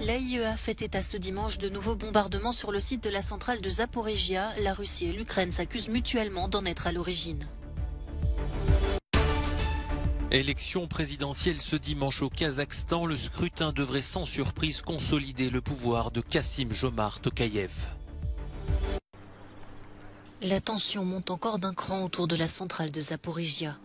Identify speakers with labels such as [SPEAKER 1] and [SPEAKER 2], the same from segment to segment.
[SPEAKER 1] L'AIEA fait état ce dimanche de nouveaux bombardements sur le site de la centrale de Zaporijia. La Russie et l'Ukraine s'accusent mutuellement d'en être à l'origine.
[SPEAKER 2] Élection présidentielle ce dimanche au Kazakhstan. Le scrutin devrait sans surprise consolider le pouvoir de Kassym-Jomart Tokayev.
[SPEAKER 1] La tension monte encore d'un cran autour de la centrale de Zaporijia.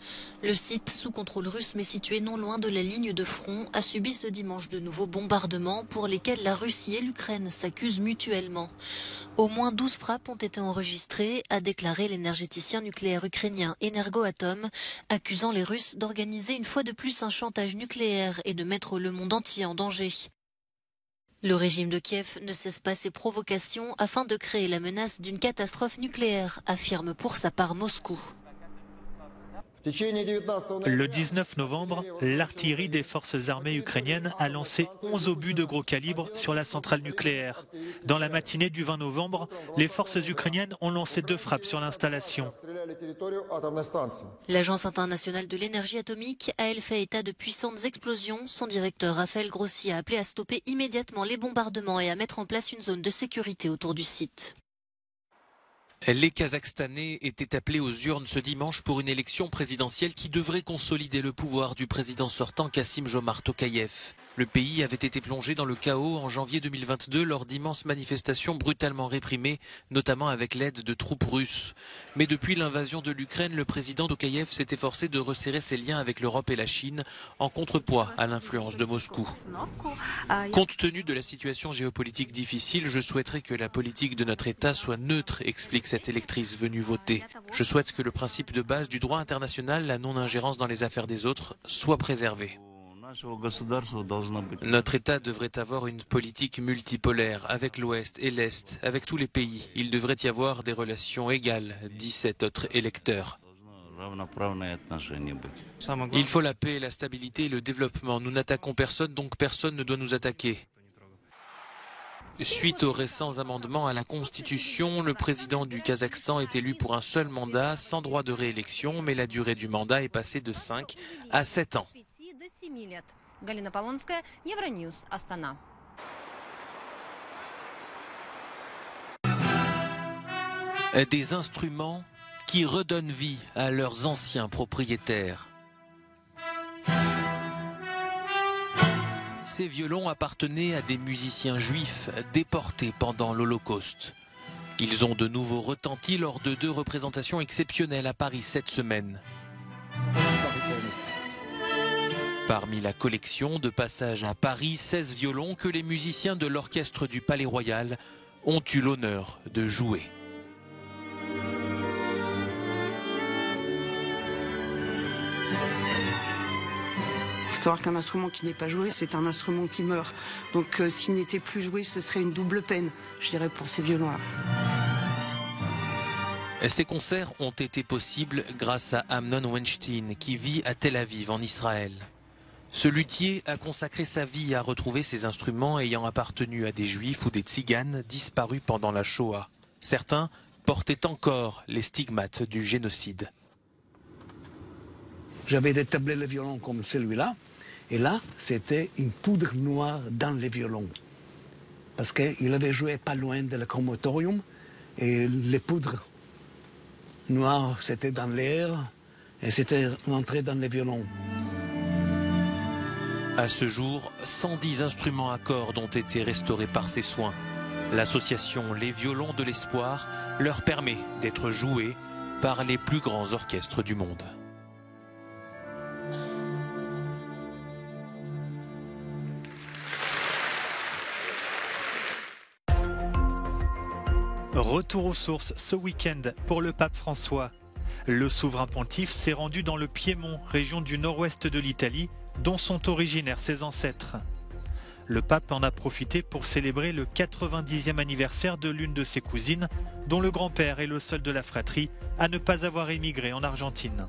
[SPEAKER 1] Le site, sous contrôle russe mais situé non loin de la ligne de front, a subi ce dimanche de nouveaux bombardements pour lesquels la Russie et l'Ukraine s'accusent mutuellement. Au moins 12 frappes ont été enregistrées, a déclaré l'énergéticien nucléaire ukrainien Energoatom, accusant les Russes d'organiser une fois de plus un chantage nucléaire et de mettre le monde entier en danger. Le régime de Kiev ne cesse pas ses provocations afin de créer la menace d'une catastrophe nucléaire, affirme pour sa part Moscou.
[SPEAKER 3] Le 19 novembre, l'artillerie des forces armées ukrainiennes a lancé 11 obus de gros calibre sur la centrale nucléaire. Dans la matinée du 20 novembre, les forces ukrainiennes ont lancé 2 frappes sur l'installation.
[SPEAKER 1] L'Agence internationale de l'énergie atomique a elle fait état de puissantes explosions. Son directeur Raphaël Grossi a appelé à stopper immédiatement les bombardements et à mettre en place une zone de sécurité autour du site.
[SPEAKER 2] Les Kazakhstanais étaient appelés aux urnes ce dimanche pour une élection présidentielle qui devrait consolider le pouvoir du président sortant Kassym-Jomart Tokayev. Le pays avait été plongé dans le chaos en janvier 2022 lors d'immenses manifestations brutalement réprimées, notamment avec l'aide de troupes russes. Mais depuis l'invasion de l'Ukraine, le président Tokayev s'est efforcé de resserrer ses liens avec l'Europe et la Chine en contrepoids à l'influence de Moscou. Compte tenu de la situation géopolitique difficile, je souhaiterais que la politique de notre État soit neutre, explique cette électrice venue voter. Je souhaite que le principe de base du droit international, la non-ingérence dans les affaires des autres, soit préservé. Notre État devrait avoir une politique multipolaire avec l'Ouest et l'Est, avec tous les pays. Il devrait y avoir des relations égales, dit cet autre électeur. Il faut la paix, la stabilité et le développement. Nous n'attaquons personne, donc personne ne doit nous attaquer. Suite aux récents amendements à la Constitution, le président du Kazakhstan est élu pour un seul mandat, sans droit de réélection, mais la durée du mandat est passée de 5 à 7 ans. Des instruments qui redonnent vie à leurs anciens propriétaires. Ces violons appartenaient à des musiciens juifs déportés pendant l'Holocauste. Ils ont de nouveau retenti lors de 2 représentations exceptionnelles à Paris cette semaine. Parmi la collection de passage à Paris, 16 violons que les musiciens de l'orchestre du Palais Royal ont eu l'honneur de jouer.
[SPEAKER 4] Il faut savoir qu'un instrument qui n'est pas joué, c'est un instrument qui meurt. Donc s'il n'était plus joué, ce serait une double peine, je dirais, pour ces violons-là.
[SPEAKER 2] Ces concerts ont été possibles grâce à Amnon Weinstein, qui vit à Tel Aviv, en Israël. Ce luthier a consacré sa vie à retrouver ces instruments ayant appartenu à des juifs ou des tziganes disparus pendant la Shoah. Certains portaient encore les stigmates du génocide.
[SPEAKER 5] J'avais des tablets de violon comme celui-là, et là, c'était une poudre noire dans les violons. Parce qu'il avait joué pas loin de l'échromotorium, et les poudres noires, c'était dans l'air, et c'était rentré dans les violons.
[SPEAKER 2] À ce jour, 110 instruments à cordes ont été restaurés par ces soins. L'association Les Violons de l'Espoir leur permet d'être joués par les plus grands orchestres du monde.
[SPEAKER 3] Retour aux sources ce week-end pour le pape François. Le souverain pontife s'est rendu dans le Piémont, région du nord-ouest de l'Italie, dont sont originaires ses ancêtres. Le pape en a profité pour célébrer le 90e anniversaire de l'une de ses cousines, dont le grand-père est le seul de la fratrie à ne pas avoir émigré en Argentine.